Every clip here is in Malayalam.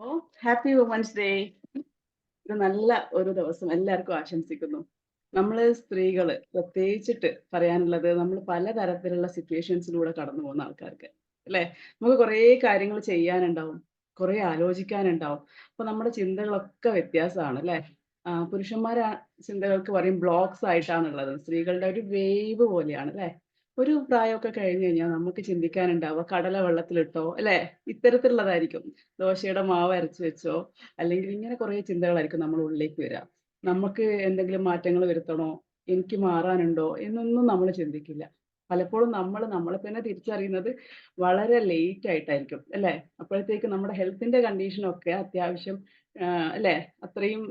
അപ്പോൾ ഹാപ്പി വുമൻസ് ഡേ. ഇത് നല്ല ഒരു ദിവസം എല്ലാവർക്കും ആശംസിക്കുന്നു. നമ്മൾ സ്ത്രീകൾ പ്രത്യേകിച്ചിട്ട് പറയാനുള്ളത്, നമ്മൾ പലതരത്തിലുള്ള സിറ്റുവേഷൻസിലൂടെ കടന്നു പോകുന്ന ആൾക്കാർക്ക് അല്ലേ? നമുക്ക് കുറേ കാര്യങ്ങൾ ചെയ്യാനുണ്ടാവും, കുറേ ആലോചിക്കാനുണ്ടാവും. അപ്പോൾ നമ്മുടെ ചിന്തകളൊക്കെ വ്യത്യാസമാണ് അല്ലേ? പുരുഷന്മാരെ ചിന്തകൾക്ക് പറയും ബ്ലോക്സ് ആയിട്ടാണുള്ളത്. സ്ത്രീകളുടെ ഒരു വേവ് പോലെയാണ് അല്ലേ? ഒരു പ്രായമൊക്കെ കഴിഞ്ഞ് കഴിഞ്ഞാൽ നമുക്ക് ചിന്തിക്കാനുണ്ടാവുക കടല വെള്ളത്തിലിട്ടോ അല്ലേ? ഇത്തരത്തിലുള്ളതായിരിക്കും. ദോശയുടെ മാവ് അരച്ച് വെച്ചോ, അല്ലെങ്കിൽ ഇങ്ങനെ കുറേ ചിന്തകളായിരിക്കും നമ്മുടെ ഉള്ളിലേക്ക് വരിക. നമുക്ക് എന്തെങ്കിലും മാറ്റങ്ങൾ വരുത്തണോ? എനിക്ക് മാറാനുണ്ടോ? എന്നൊന്നും നമ്മൾ ചിന്തിക്കില്ല. പലപ്പോഴും നമ്മൾ നമ്മളെ തന്നെ തിരിച്ചറിയുന്നത് വളരെ ലേറ്റ് ആയിട്ടായിരിക്കും അല്ലേ? അപ്പോഴത്തേക്ക് നമ്മുടെ ഹെൽത്തിന്റെ കണ്ടീഷനൊക്കെ അത്യാവശ്യം അല്ലേ? അത്രയും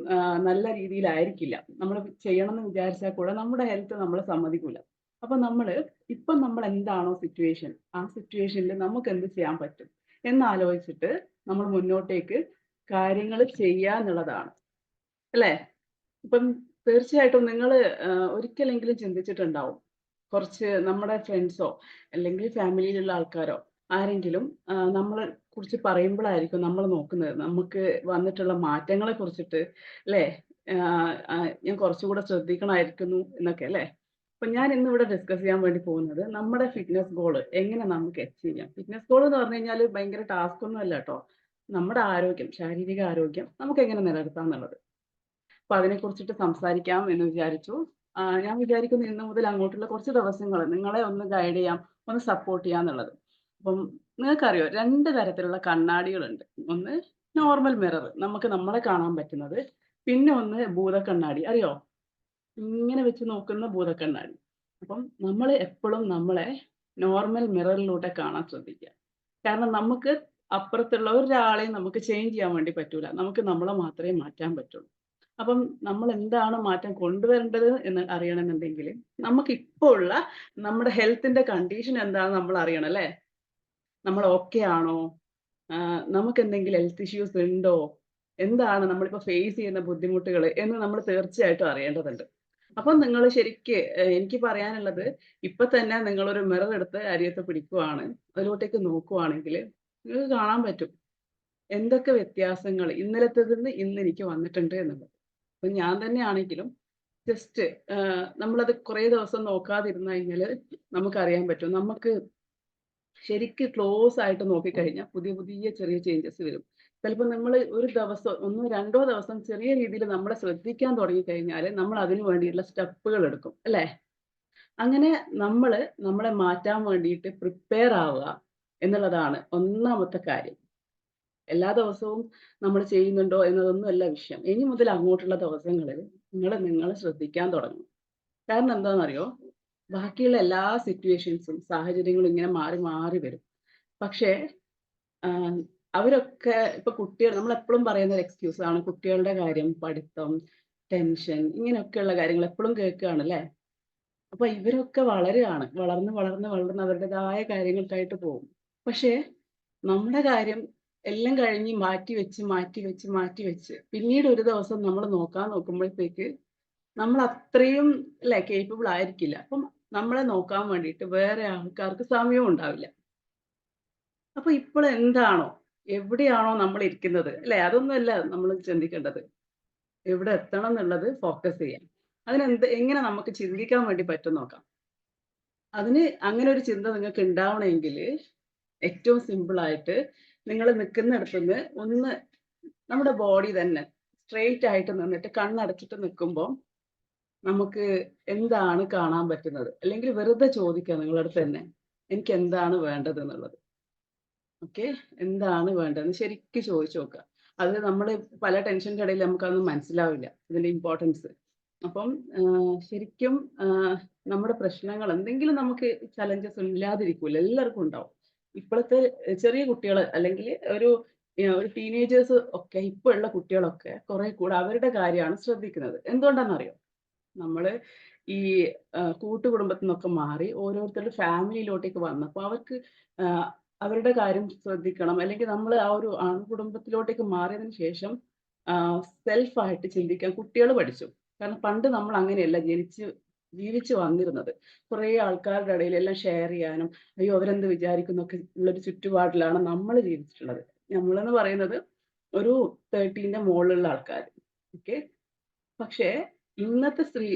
നല്ല രീതിയിലായിരിക്കില്ല. നമ്മൾ ചെയ്യണമെന്ന് വിചാരിച്ചാൽ കൂടെ നമ്മുടെ ഹെൽത്ത് നമ്മളെ സമ്മതിക്കൂല. അപ്പൊ ഇപ്പം നമ്മൾ എന്താണോ സിറ്റുവേഷൻ, ആ സിറ്റുവേഷനിൽ നമുക്ക് എന്ത് ചെയ്യാൻ പറ്റും എന്നാലോചിച്ചിട്ട് നമ്മൾ മുന്നോട്ടേക്ക് കാര്യങ്ങൾ ചെയ്യാന്നുള്ളതാണ്. അല്ലേ? ഇപ്പം തീർച്ചയായിട്ടും നിങ്ങള് ഒരിക്കലെങ്കിലും ചിന്തിച്ചിട്ടുണ്ടാവും. കുറച്ച് നമ്മുടെ ഫ്രണ്ട്സോ അല്ലെങ്കിൽ ഫാമിലിയിലുള്ള ആൾക്കാരോ ആരെങ്കിലും നമ്മളെ കുറിച്ച് പറയുമ്പളായിരിക്കും നമ്മൾ നോക്കുന്നത്. നമുക്ക് വന്നിട്ടുള്ള മാറ്റങ്ങളെ കുറിച്ചിട്ട് അല്ലേ? ഞാൻ കുറച്ചുകൂടെ ശ്രദ്ധിക്കണമായിരിക്കുന്നു എന്നൊക്കെ അല്ലേ? അപ്പൊ ഞാൻ ഇന്നിവിടെ ഡിസ്കസ് ചെയ്യാൻ വേണ്ടി പോകുന്നത് നമ്മുടെ ഫിറ്റ്നസ് ഗോള് എങ്ങനെ നമുക്ക് അച്ചീവ് ചെയ്യാം. ഫിറ്റ്നസ് ഗോൾ എന്ന് പറഞ്ഞു കഴിഞ്ഞാൽ ഭയങ്കര ടാസ്ക് ഒന്നും അല്ല കേട്ടോ. നമ്മുടെ ആരോഗ്യം, ശാരീരിക ആരോഗ്യം നമുക്ക് എങ്ങനെ നിലനിർത്താം എന്നുള്ളത്. അപ്പൊ അതിനെക്കുറിച്ചിട്ട് സംസാരിക്കാം എന്ന് വിചാരിച്ചു. ഞാൻ വിചാരിക്കുന്നു ഇന്ന് മുതൽ അങ്ങോട്ടുള്ള കുറച്ച് ദിവസങ്ങൾ നിങ്ങളെ ഒന്ന് ഗൈഡ് ചെയ്യാം, ഒന്ന് സപ്പോർട്ട് ചെയ്യാന്നുള്ളത്. അപ്പം നിങ്ങൾക്കറിയോ 2 തരത്തിലുള്ള കണ്ണാടികളുണ്ട്. ഒന്ന് നോർമൽ മിറർ നമുക്ക് നമ്മളെ കാണാൻ പറ്റുന്നത്. പിന്നെ ഒന്ന് ഭൂതക്കണ്ണാടി അറിയോ? ഇങ്ങനെ വെച്ച് നോക്കുന്ന ഭൂതക്കണ്ണാടി. അപ്പം നമ്മൾ എപ്പളും നമ്മളെ നോർമൽ മിററിലൂടെ കാണാൻ ശ്രദ്ധിക്കുക. കാരണം നമുക്ക് അപ്പുറത്തുള്ള ഒരാളെയും നമുക്ക് ചേഞ്ച് ചെയ്യാൻ വേണ്ടി പറ്റൂല. നമുക്ക് നമ്മളെ മാത്രമേ മാറ്റാൻ പറ്റുള്ളൂ. അപ്പം നമ്മൾ എന്താണ് മാറ്റം കൊണ്ടുവരേണ്ടത് എന്ന് അറിയണമെന്നുണ്ടെങ്കില്, നമുക്കിപ്പോ ഉള്ള നമ്മുടെ ഹെൽത്തിന്റെ കണ്ടീഷൻ എന്താണെന്ന് നമ്മൾ അറിയണം അല്ലേ? നമ്മൾ ഓക്കെ ആണോ? നമുക്കെന്തെങ്കിലും ഹെൽത്ത് ഇഷ്യൂസ് ഉണ്ടോ? എന്താണ് നമ്മളിപ്പോ ഫേസ് ചെയ്യുന്ന ബുദ്ധിമുട്ടുകള് എന്ന് നമ്മൾ തീർച്ചയായിട്ടും അറിയേണ്ടതുണ്ട്. അപ്പം നിങ്ങൾ ശരിക്ക് എനിക്ക് പറയാനുള്ളത് ഇപ്പൊ തന്നെ നിങ്ങളൊരു മിറർ എടുത്ത് അരിയത്ത് പിടിക്കുവാണ്. അതിലോട്ടേക്ക് നോക്കുവാണെങ്കില് നിങ്ങൾക്ക് കാണാൻ പറ്റും. എന്തൊക്കെ വ്യത്യാസങ്ങൾ ഇന്നലത്തേതിൽ നിന്ന് ഇന്ന് എനിക്ക് വന്നിട്ടുണ്ട് എന്നുള്ളത്. അപ്പൊ ഞാൻ തന്നെയാണെങ്കിലും ജസ്റ്റ് നമ്മളത് കുറേ ദിവസം നോക്കാതിരുന്നു കഴിഞ്ഞാല് നമുക്കറിയാൻ പറ്റും. നമുക്ക് ശരിക്ക് ക്ലോസ് ആയിട്ട് നോക്കിക്കഴിഞ്ഞാൽ പുതിയ പുതിയ ചെറിയ ചേഞ്ചസ് വരും. ചിലപ്പോൾ നമ്മൾ ഒരു ദിവസം 1, 2 ദിവസം ചെറിയ രീതിയിൽ നമ്മളെ ശ്രദ്ധിക്കാൻ തുടങ്ങിക്കഴിഞ്ഞാല് നമ്മൾ അതിന് വേണ്ടിയിട്ടുള്ള സ്റ്റെപ്പുകൾ എടുക്കും അല്ലേ? അങ്ങനെ നമ്മളെ മാറ്റാൻ വേണ്ടിയിട്ട് പ്രിപ്പയർ ആവുക എന്നുള്ളതാണ് ഒന്നാമത്തെ കാര്യം. എല്ലാ ദിവസവും നമ്മൾ ചെയ്യുന്നുണ്ടോ എന്നതൊന്നുമല്ല വിഷയം. ഇനി മുതൽ അങ്ങോട്ടുള്ള ദിവസങ്ങളിൽ നിങ്ങളെ ശ്രദ്ധിക്കാൻ തുടങ്ങും. കാരണം എന്താണെന്നറിയോ? ബാക്കിയുള്ള എല്ലാ സിറ്റുവേഷൻസും സാഹചര്യങ്ങളും ഇങ്ങനെ മാറി മാറി വരും. പക്ഷേ ആഹ് അവരൊക്കെ ഇപ്പൊ കുട്ടികൾ നമ്മളെപ്പളും പറയുന്ന ഒരു എക്സ്ക്യൂസ് ആണ് കുട്ടികളുടെ കാര്യം, പഠിത്തം, ടെൻഷൻ ഇങ്ങനെയൊക്കെയുള്ള കാര്യങ്ങൾ എപ്പളും കേൾക്കാണല്ലേ? അപ്പൊ ഇവരൊക്കെ വളരുകയാണ്. വളർന്ന് അവരുടേതായ കാര്യങ്ങൾക്കായിട്ട് പോകും. പക്ഷേ നമ്മുടെ കാര്യം എല്ലാം കഴിഞ്ഞ് മാറ്റി വെച്ച് പിന്നീട് ഒരു ദിവസം നമ്മൾ നോക്കാൻ നോക്കുമ്പോഴത്തേക്ക് നമ്മൾ അത്രയും അല്ലേ കേപ്പബിൾ ആയിരിക്കില്ല. അപ്പം നമ്മളെ നോക്കാൻ വേണ്ടിയിട്ട് വേറെ ആൾക്കാർക്ക് സമയവും ഉണ്ടാവില്ല. അപ്പൊ ഇപ്പോൾ എന്താണോ, എവിടെയാണോ നമ്മൾ ഇരിക്കുന്നത് അല്ലേ? അതൊന്നുമല്ല നമ്മൾ ചിന്തിക്കേണ്ടത്. എവിടെ എത്തണം എന്നുള്ളത് ഫോക്കസ് ചെയ്യാം. എങ്ങനെ നമുക്ക് ചിന്തിക്കാൻ വേണ്ടി പറ്റും നോക്കാം. അതിന് അങ്ങനെ ഒരു ചിന്ത നിങ്ങൾക്ക് ഉണ്ടാവണമെങ്കില് ഏറ്റവും സിമ്പിൾ ആയിട്ട് നിങ്ങൾ നിൽക്കുന്നിടത്തുനിന്ന് ഒന്ന് നമ്മുടെ ബോഡി തന്നെ സ്ട്രെയിറ്റ് ആയിട്ട് നിന്നിട്ട് കണ്ണടച്ചിട്ട് നിൽക്കുമ്പോൾ നമുക്ക് എന്താണ് കാണാൻ പറ്റുന്നത്? അല്ലെങ്കിൽ വെറുതെ ചോദിക്കുക നിങ്ങളുടെ അടുത്ത് തന്നെ. എനിക്ക് എന്താണ് വേണ്ടത് എന്നുള്ളത്. ഓക്കെ. എന്താണ് വേണ്ടതെന്ന് ശരിക്ക് ചോദിച്ചു നോക്കുക. അത് നമ്മള് പല ടെൻഷന്റെ ഇടയിൽ നമുക്കതൊന്നും മനസ്സിലാവില്ല ഇതിന്റെ ഇമ്പോർട്ടൻസ്. അപ്പം ശരിക്കും നമ്മുടെ പ്രശ്നങ്ങൾ എന്തെങ്കിലും നമുക്ക് ചലഞ്ചസ് ഇല്ലാതിരിക്കൂല. എല്ലാവർക്കും ഉണ്ടാവും. ഇപ്പോഴത്തെ ചെറിയ കുട്ടികള് അല്ലെങ്കിൽ ഒരു ടീനേജേഴ്സ് ഒക്കെ ഇപ്പൊ ഉള്ള കുട്ടികളൊക്കെ കുറെ കൂടെ അവരുടെ കാര്യമാണ് ശ്രദ്ധിക്കുന്നത്. എന്തുകൊണ്ടാണെന്നറിയോ? നമ്മള് ഈ കൂട്ടുകുടുംബത്തിൽ നിന്നൊക്കെ മാറി ഓരോരുത്തരുടെ ഫാമിലിയിലോട്ടേക്ക് വന്നപ്പോ അവർക്ക് ആഹ് അവരുടെ കാര്യം ശ്രദ്ധിക്കണം. അല്ലെങ്കിൽ നമ്മൾ ആ ഒരു അണുകുടുംബത്തിലോട്ടേക്ക് മാറിയതിന് ശേഷം സെൽഫായിട്ട് ചിന്തിക്കാൻ കുട്ടികൾ പഠിച്ചു. കാരണം പണ്ട് നമ്മൾ അങ്ങനെയല്ല ജീവിച്ച് വന്നിരുന്നത്. കുറേ ആൾക്കാരുടെ ഇടയിൽ എല്ലാം ഷെയർ ചെയ്യാനും, അയ്യോ അവരെന്ത് വിചാരിക്കുന്നൊക്കെ ഉള്ളൊരു ചുറ്റുപാടിലാണ് നമ്മൾ ജീവിച്ചിട്ടുള്ളത്. നമ്മളെന്ന് പറയുന്നത് ഒരു 30ന്റെ മോളിലുള്ള ആൾക്കാര്. ഓക്കെ. പക്ഷേ ഇന്നത്തെ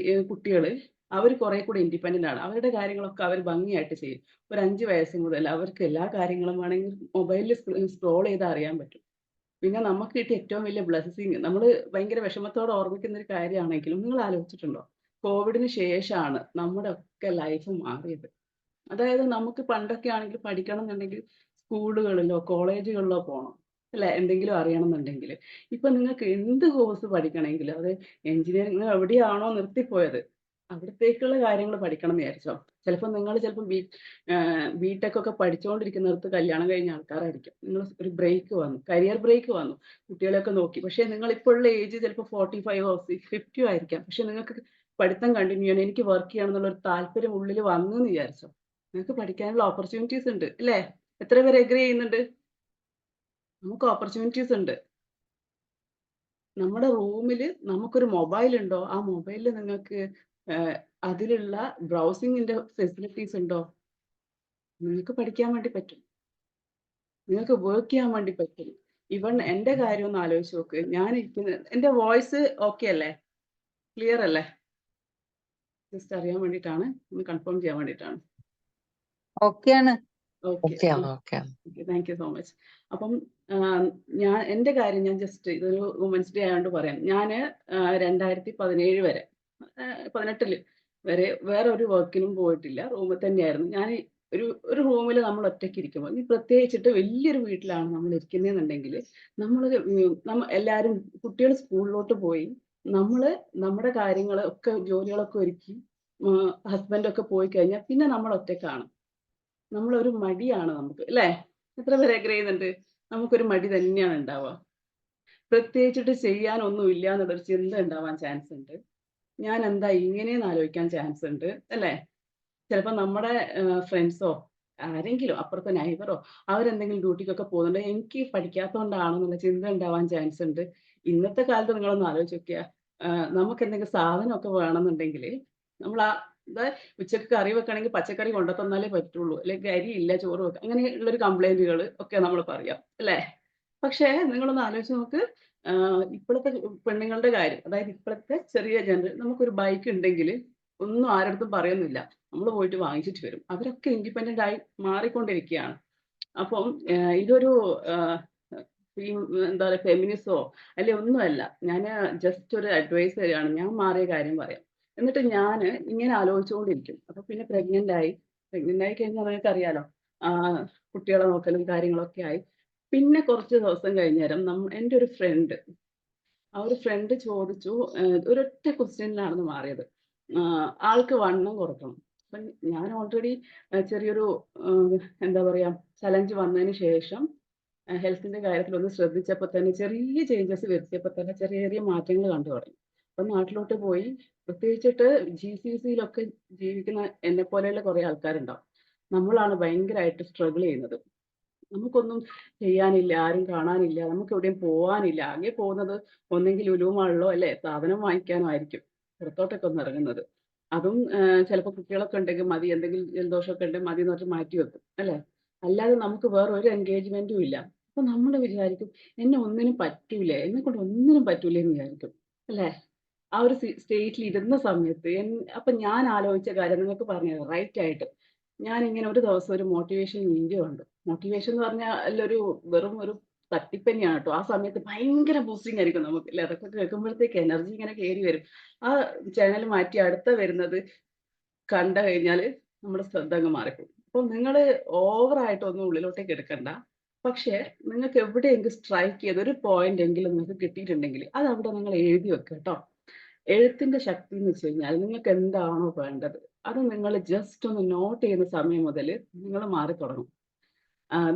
കുട്ടികള് അവര് കുറെ കൂടി ഇൻഡിപെൻഡന്റ് ആണ്. അവരുടെ കാര്യങ്ങളൊക്കെ അവര് ഭംഗിയായിട്ട് ചെയ്യും. ഒരു 5 വയസ്സ് മുതൽ അവർക്ക് എല്ലാ കാര്യങ്ങളും വേണമെങ്കിൽ മൊബൈലിൽ സ്ക്രോൾ ചെയ്താൽ അറിയാൻ പറ്റും. പിന്നെ നമുക്ക് കിട്ടിയ ഏറ്റവും വലിയ ബ്ലെസ്സിങ് നമ്മള് ഭയങ്കര വിഷമത്തോടെ ഓർമ്മിക്കുന്ന ഒരു കാര്യമാണെങ്കിലും നിങ്ങൾ ആലോചിച്ചിട്ടുണ്ടോ? കോവിഡിന് ശേഷമാണ് നമ്മുടെ ഒക്കെ ലൈഫ് മാറിയത്. അതായത് നമുക്ക് പണ്ടൊക്കെ ആണെങ്കിൽ പഠിക്കണം എന്നുണ്ടെങ്കിൽ സ്കൂളുകളിലോ കോളേജുകളിലോ പോണം. അല്ലെ? എന്തെങ്കിലും അറിയണമെന്നുണ്ടെങ്കില്. ഇപ്പൊ നിങ്ങൾക്ക് എന്ത് കോഴ്സ് പഠിക്കണമെങ്കിലും അത് എഞ്ചിനീയറിംഗ് നിങ്ങൾ എവിടെയാണോ നിർത്തിപ്പോയത് അവിടത്തേക്കുള്ള കാര്യങ്ങൾ പഠിക്കണം എന്ന് വിചാരിച്ചോ. ചിലപ്പോൾ നിങ്ങൾ ചിലപ്പോൾ ബിടെക് ഒക്കെ പഠിച്ചുകൊണ്ടിരിക്കുന്നിടത്ത് കല്യാണം കഴിഞ്ഞ ആൾക്കാരായിരിക്കും. നിങ്ങൾ ഒരു ബ്രേക്ക് വന്നു, കരിയർ ബ്രേക്ക് വന്നു, കുട്ടികളെയൊക്കെ നോക്കി. പക്ഷേ നിങ്ങൾ ഇപ്പോൾ ഉള്ള ഏജ് ചിലപ്പോൾ 45 50 ആയിരിക്കാം. പക്ഷെ നിങ്ങൾക്ക് പഠിത്തം കണ്ടിന്യൂ ചെയ്യണം, എനിക്ക് വർക്ക് ചെയ്യണം എന്നുള്ള ഒരു താല്പര്യം ഉള്ളിൽ വന്നു എന്ന് വിചാരിച്ചോ. നിങ്ങൾക്ക് പഠിക്കാനുള്ള ഓപ്പർച്യൂണിറ്റീസ് ഉണ്ട് അല്ലേ? എത്ര പേര് എഗ്രി ചെയ്യുന്നുണ്ട്? നമുക്ക് ഓപ്പർച്യൂണിറ്റീസ് ഉണ്ട്. നമ്മുടെ റൂമില് നമുക്കൊരു മൊബൈൽ ഉണ്ടോ? ആ മൊബൈലിൽ നിങ്ങൾക്ക് ഏഹ്, അതിലുള്ള ബ്രൗസിങ്ങിന്റെ ഫെസിലിറ്റീസ് ഉണ്ടോ? നിങ്ങൾക്ക് പഠിക്കാൻ വേണ്ടി പറ്റും. നിങ്ങൾക്ക് വർക്ക് ചെയ്യാൻ വേണ്ടി പറ്റും. ഇവൺ എന്റെ കാര്യം ഒന്ന് ആലോചിച്ച് നോക്ക്. ഞാൻ ഇരിക്കുന്ന എന്റെ വോയിസ് ഓക്കെ അല്ലേ? ക്ലിയർ അല്ലേ? ജസ്റ്റ് അറിയാൻ വേണ്ടിയിട്ടാണ്. ഒന്ന് കൺഫേം ചെയ്യാൻ വേണ്ടിയിട്ടാണ്. ഓക്കെയാണ്. ഓക്കെ. ഓക്കെയാണ്, ഓക്കെയാണ്. Okay. Thank you so much. അപ്പം ഞാൻ എന്റെ കാര്യം ഞാൻ ജസ്റ്റ് ഇതൊരു വുമൻസ് ഡേ ആയതുകൊണ്ട് പറയാം. ഞാന് 2017 വരെ 18 വരെ വേറെ ഒരു വർക്കിനും പോയിട്ടില്ല. റൂമിൽ തന്നെയായിരുന്നു. ഞാൻ ഒരു ഒരു റൂമിൽ നമ്മൾ ഒറ്റയ്ക്ക് ഇരിക്കുമ്പോൾ ഇനി പ്രത്യേകിച്ചിട്ട് വലിയൊരു വീട്ടിലാണ് നമ്മൾ ഇരിക്കുന്നതെന്നുണ്ടെങ്കിൽ നമ്മൾ എല്ലാവരും കുട്ടികൾ സ്കൂളിലോട്ട് പോയി നമ്മള് നമ്മുടെ കാര്യങ്ങൾ ഒക്കെ ജോലികളൊക്കെ ഒരുക്കി ഹസ്ബൻഡൊക്കെ പോയി കഴിഞ്ഞാൽ പിന്നെ നമ്മൾ ഒറ്റയ്ക്കാണ്. നമ്മളൊരു മടിയാണ് നമുക്ക് അല്ലേ? എത്ര പേര് അഗ്രി ചെയ്യുന്നുണ്ട്? നമുക്കൊരു മടി തന്നെയാണ് ഉണ്ടാവുക. പ്രത്യേകിച്ചിട്ട് ചെയ്യാനൊന്നും ഇല്ല എന്നുള്ളൊരു ചിന്ത ഉണ്ടാവാൻ ചാൻസ് ഉണ്ട്. ഞാൻ എന്താ ഇങ്ങനെയെന്ന് ആലോചിക്കാൻ ചാൻസ് ഉണ്ട് അല്ലേ? ചിലപ്പോൾ നമ്മുടെ ഫ്രണ്ട്സോ ആരെങ്കിലും അപ്പുറത്തെ നൈബറോ അവരെന്തെങ്കിലും ഡ്യൂട്ടിക്കൊക്കെ പോകുന്നുണ്ട് എനിക്ക് പഠിക്കാത്തതുകൊണ്ടാണെന്നുള്ള ചിന്ത ഉണ്ടാവാൻ ചാൻസ് ഉണ്ട്. ഇന്നത്തെ കാലത്ത് നിങ്ങളൊന്ന് ആലോചിച്ച് നോക്കിയാ നമുക്ക് എന്തെങ്കിലും സാധനമൊക്കെ വേണമെന്നുണ്ടെങ്കിൽ നമ്മൾ ഉച്ചക്ക് കറി വെക്കണമെങ്കിൽ പച്ചക്കറി കൊണ്ടുതന്നാലേ പറ്റുള്ളൂ. അല്ലെങ്കിൽ അരിയില്ല ചോറ് വെക്ക അങ്ങനെയുള്ളൊരു കംപ്ലൈന്റുകൾ ഒക്കെ നമ്മൾ പറയാം അല്ലേ? പക്ഷേ നിങ്ങളൊന്ന് ആലോചിച്ച് നോക്ക്. ഇപ്പോഴത്തെ പെണ്ണുങ്ങളുടെ കാര്യം അതായത് ഇപ്പോഴത്തെ ചെറിയ നമുക്കൊരു ബൈക്ക് ഉണ്ടെങ്കിൽ ഒന്നും ആരടുത്തും പറയുന്നില്ല. നമ്മൾ പോയിട്ട് വാങ്ങിച്ചിട്ട് വരും. അവരൊക്കെ ഇൻഡിപെൻഡന്റ് ആയി മാറിക്കൊണ്ടിരിക്കുകയാണ്. അപ്പം ഇതൊരു ആഹ്, ഈ എന്താ പറയുക ഫെമിനിസമോ അല്ലെ ഒന്നുമല്ല. ഞാന് ജസ്റ്റ് ഒരു അഡ്വൈസ് തരികയാണ്. ഞാൻ മാറിയ കാര്യം പറയാം. എന്നിട്ട് ഞാന് ഇങ്ങനെ ആലോചിച്ചുകൊണ്ടിരിക്കും. അപ്പൊ പിന്നെ പ്രഗ്നന്റ് ആയി കഴിഞ്ഞാൽ നിങ്ങൾക്കറിയാലോ. ആഹ്, കുട്ടികളെ നോക്കലും കാര്യങ്ങളൊക്കെ ആയി. പിന്നെ കുറച്ച് ദിവസം കഴിഞ്ഞേരം എൻ്റെ ഒരു ഫ്രണ്ട് ആ ഒരു ഫ്രണ്ട് ചോദിച്ചു ഒരൊറ്റ ക്വസ്റ്റ്യനിലാണെന്ന് മാറിയത്. ആൾക്ക് വണ്ണം കുറയ്ക്കണം. അപ്പം ഞാൻ ഓൾറെഡി ചെറിയൊരു എന്താ പറയാ ചലഞ്ച് വന്നതിന് ശേഷം ഹെൽത്തിന്റെ കാര്യത്തിൽ ഒന്ന് ശ്രദ്ധിച്ചപ്പോൾ തന്നെ ചെറിയ ചേഞ്ചസ് വരുത്തിയപ്പോൾ തന്നെ ചെറിയ ചെറിയ മാറ്റങ്ങൾ കണ്ടു തുടങ്ങി. അപ്പം നാട്ടിലോട്ട് പോയി പ്രത്യേകിച്ചിട്ട് GCCയിലൊക്കെ ജീവിക്കുന്ന എന്നെ പോലെയുള്ള കുറെ ആൾക്കാരുണ്ടാവും. നമ്മളാണ് ഭയങ്കരമായിട്ട് സ്ട്രഗിൾ ചെയ്യുന്നത്. നമുക്കൊന്നും ചെയ്യാനില്ല, ആരും കാണാനില്ല, നമുക്ക് എവിടെയും പോവാനില്ല. ആകെ പോകുന്നത് ഒന്നെങ്കിൽ ലുലു മാളിലോ അല്ലേ സാധനം വാങ്ങിക്കാനോ ആയിരിക്കും പുറത്തോട്ടൊക്കെ ഒന്ന് ഇറങ്ങുന്നത്. അതും ചിലപ്പോൾ കുട്ടികളൊക്കെ ഉണ്ടെങ്കിൽ മതി, എന്തെങ്കിലും ജലദോഷമൊക്കെ ഉണ്ടെങ്കിൽ മതി എന്ന് പറഞ്ഞിട്ട് മാറ്റി വെക്കും അല്ലേ? അല്ലാതെ നമുക്ക് വേറെ ഒരു എൻഗേജ്മെന്റും ഇല്ല. അപ്പൊ നമ്മൾ വിചാരിക്കും എന്നെ ഒന്നിനും പറ്റൂലേ, എന്നെക്കൊണ്ട് ഒന്നിനും പറ്റൂലേ എന്ന് വിചാരിക്കും അല്ലേ? ആ ഒരു സ്റ്റേറ്റിൽ ഇരുന്ന സമയത്ത് അപ്പൊ ഞാൻ ആലോചിച്ച കാര്യം നിങ്ങൾക്ക് പറഞ്ഞുതരാം റൈറ്റ് ആയിട്ട്. ഞാനിങ്ങനെ ഒരു ദിവസം ഒരു മോട്ടിവേഷൻ വീഡിയോ കണ്ടു. മോട്ടിവേഷൻ എന്ന് പറഞ്ഞാൽ ഒരു വെറും ഒരു തട്ടിപ്പന്നെയാണ് ട്ടോ. ആ സമയത്ത് ഭയങ്കര ബൂസ്റ്റിംഗ് ആയിരിക്കും നമുക്ക് ല്ലേ? അതൊക്കെ കേൾക്കുമ്പോഴത്തേക്ക് എനർജി ഇങ്ങനെ കേറി വരും. ആ ചാനൽ മാറ്റി അടുത്ത വരുന്നത് കണ്ട് കഴിഞ്ഞാല് നമ്മുടെ ശ്രദ്ധ അങ്ങ് മാറിപ്പോകും. അപ്പോൾ നിങ്ങള് ഓവറായിട്ടൊന്നും ഉള്ളിലോട്ടേക്ക് എടുക്കണ്ട. പക്ഷേ നിങ്ങൾക്ക് എവിടെയെങ്കിലും സ്ട്രൈക്ക് ചെയ്ത് ഒരു പോയിന്റ് എങ്കിലും നിങ്ങൾക്ക് കിട്ടിയിട്ടുണ്ടെങ്കിൽ അത് അവിടെ നിങ്ങൾ എഴുതി വെക്കുക ട്ടോ. എഴുത്തിന്റെ ശക്തി എന്ന് വെച്ച് കഴിഞ്ഞാൽ നിങ്ങൾക്ക് എന്താണോ വേണ്ടത് അത് നിങ്ങൾ ജസ്റ്റ് ഒന്ന് നോട്ട് ചെയ്യുന്ന സമയം മുതൽ നിങ്ങൾ മാറി തുടങ്ങും.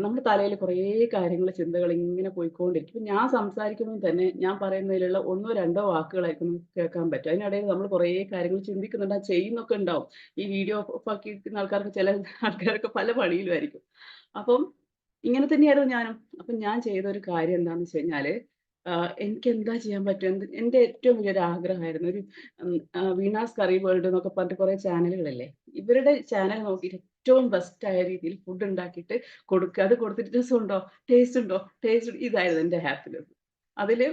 നമ്മുടെ തലയിൽ കുറേ കാര്യങ്ങൾ ചിന്തകൾ ഇങ്ങനെ പോയിക്കൊണ്ടിരിക്കും. ഇപ്പൊ ഞാൻ സംസാരിക്കുമ്പോൾ തന്നെ ഞാൻ പറയുന്നതിലുള്ള ഒന്നോ രണ്ടോ വാക്കുകളായിരിക്കും നമുക്ക് കേൾക്കാൻ പറ്റും. അതിനിടയിൽ നമ്മൾ കുറേ കാര്യങ്ങൾ ചിന്തിക്കുന്നുണ്ട്, അത് ചെയ്യുന്നൊക്കെ ഉണ്ടാവും. ഈ വീഡിയോ ഓഫ് ആക്കിയിരിക്കുന്ന ആൾക്കാർക്ക് ചില ആൾക്കാരൊക്കെ പല പണിയിലുമായിരിക്കും. അപ്പം ഇങ്ങനെ തന്നെയായിരുന്നു ഞാനും. അപ്പം ഞാൻ ചെയ്ത ഒരു കാര്യം എന്താന്ന് വെച്ച് കഴിഞ്ഞാല് എനിക്ക് എന്താ ചെയ്യാൻ പറ്റുക? എൻ്റെ ഏറ്റവും വലിയൊരു ആഗ്രഹമായിരുന്നു ഒരു വീണാസ് കറി വേൾഡ് എന്നൊക്കെ പറഞ്ഞിട്ട് കുറേ ചാനലുകളില്ലേ? ഇവരുടെ ചാനൽ നോക്കിയിട്ട് ഏറ്റവും ബെസ്റ്റ് ആയ രീതിയിൽ ഫുഡ് ഉണ്ടാക്കിയിട്ട് കൊടുക്കുക. അത് കൊടുത്തിട്ട് രസമുണ്ടോ? ടേസ്റ്റ് ഉണ്ടോ? ടേസ്റ്റ് ഇതായിരുന്നു എൻ്റെ ഹാപ്പിനെസ്. അതില്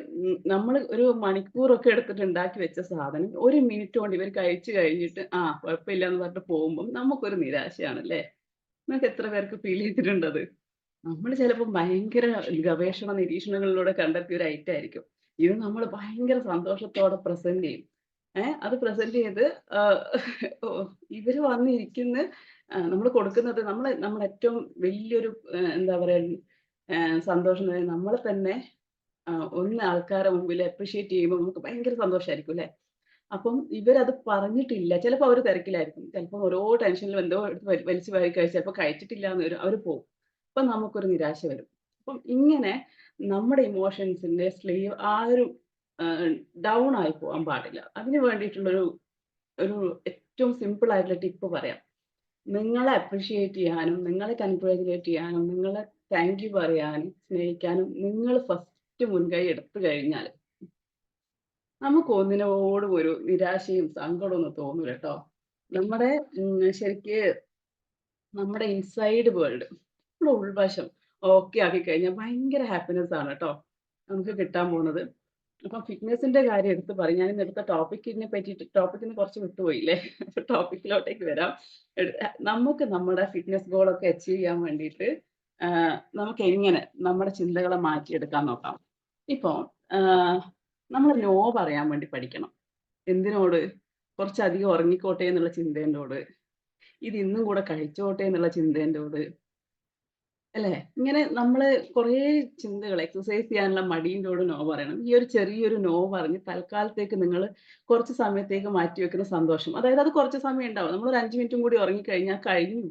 നമ്മള് ഒരു മണിക്കൂറൊക്കെ എടുത്തിട്ട് ഉണ്ടാക്കി വെച്ച സാധനം 1 മിനിറ്റ് കൊണ്ട് ഇവര് കഴിച്ചു കഴിഞ്ഞിട്ട്, കുഴപ്പമില്ല എന്ന് പറഞ്ഞിട്ട് പോകുമ്പം നമുക്കൊരു നിരാശയാണ് ല്ലേ? നിങ്ങൾക്ക് എത്ര പേർക്ക് ഫീൽ ചെയ്തിട്ടുണ്ടത്? നമ്മള് ചിലപ്പോ ഭയങ്കര ഗവേഷണ നിരീക്ഷണങ്ങളിലൂടെ കണ്ടെത്തിയ ഒരു ഐറ്റം ആയിരിക്കും. ഇത് നമ്മള് ഭയങ്കര സന്തോഷത്തോടെ പ്രസന്റ് ചെയ്യും. അത് പ്രസന്റ് ചെയ്ത് ആഹ് ഓ ഇവര് വന്നിരിക്കുന്ന് നമ്മള് കൊടുക്കുന്നത് നമ്മളെ ഏറ്റവും വലിയൊരു എന്താ പറയാ സന്തോഷം എന്ന് പറഞ്ഞാൽ നമ്മളെ തന്നെ ഒന്ന് ആൾക്കാരെ മുമ്പിൽ അപ്രിഷിയേറ്റ് ചെയ്യുമ്പോൾ നമുക്ക് ഭയങ്കര സന്തോഷായിരിക്കും ല്ലേ? അപ്പം ഇവരത് പറഞ്ഞിട്ടില്ല. ചിലപ്പോ അവര് തിരക്കിലായിരിക്കും. ചിലപ്പോ ഓരോ ടെൻഷനിലും എന്തോ എടുത്ത് വലിച്ച് വാരി കഴിച്ച് ചിലപ്പോ കഴിച്ചിട്ടില്ലാന്ന് വരും. അവര് പോവും. അപ്പൊ നമുക്കൊരു നിരാശ വരും. അപ്പം ഇങ്ങനെ നമ്മുടെ ഇമോഷൻസിന്റെ സ്ലീവ് ആ ഒരു ഡൗൺ ആയി പോവാൻ പാടില്ല. അതിന് വേണ്ടിയിട്ടുള്ളൊരു ഒരു ഏറ്റവും സിമ്പിൾ ആയിട്ടുള്ള ടിപ്പ് പറയാം. നിങ്ങളെ അപ്രിഷിയേറ്റ് ചെയ്യാനും, നിങ്ങളെ കൺഗ്രാജുലേറ്റ് ചെയ്യാനും, നിങ്ങളെ താങ്ക് യു പറയാനും, സ്നേഹിക്കാനും നിങ്ങൾ ഫസ്റ്റ് മുൻകൈ എടുത്തു കഴിഞ്ഞാൽ നമുക്ക് ഒന്നിനോടും ഒരു നിരാശയും സങ്കടമൊന്നും തോന്നൂല ട്ടോ. നമ്മുടെ ശരിക്ക് നമ്മുടെ ഇൻസൈഡ് വേൾഡ് നമ്മുടെ ഉൾവശം ഓക്കെ ആക്കി കഴിഞ്ഞാൽ ഭയങ്കര ഹാപ്പിനെസ് ആണ് ട്ടോ നമുക്ക് കിട്ടാൻ പോകുന്നത്. അപ്പം ഫിറ്റ്നസിന്റെ കാര്യം എടുത്ത് പറയും. ഞാൻ ഇന്ന് എടുത്ത ടോപ്പിക്കിന് കുറച്ച് വിട്ടുപോയില്ലേ? അപ്പൊ ടോപ്പിക്കിലോട്ടേക്ക് വരാം. നമുക്ക് നമ്മുടെ ഫിറ്റ്നസ് ഗോളൊക്കെ അച്ചീവ് ചെയ്യാൻ വേണ്ടിയിട്ട് നമുക്ക് എങ്ങനെ നമ്മുടെ ചിന്തകളെ മാറ്റിയെടുക്കാൻ നോക്കാം. ഇപ്പൊ ആഹ് നമ്മൾ നോ പറയാൻ വേണ്ടി പഠിക്കണം. എന്തിനോട്? കുറച്ചധികം ഉറങ്ങിക്കോട്ടെ എന്നുള്ള ചിന്തേൻ്റോട്, ഇത് ഇന്നും കൂടെ കഴിച്ചോട്ടെ എന്നുള്ള ചിന്തേൻ്റോട്, അല്ലേ? ഇങ്ങനെ നമ്മള് കുറേ ചിന്തകൾ എക്സർസൈസ് ചെയ്യാനുള്ള മടീൻ്റോട് നോ പറയണം. ഈ ഒരു ചെറിയൊരു നോ പറഞ്ഞ് തൽക്കാലത്തേക്ക് നിങ്ങള് കുറച്ച് സമയത്തേക്ക് മാറ്റി വെക്കുന്ന സന്തോഷം. അതായത് അത് കുറച്ച് സമയം ഉണ്ടാവും. നമ്മളൊരു 5 മിനിറ്റും കൂടി ഉറങ്ങിക്കഴിഞ്ഞാൽ കഴിഞ്ഞു.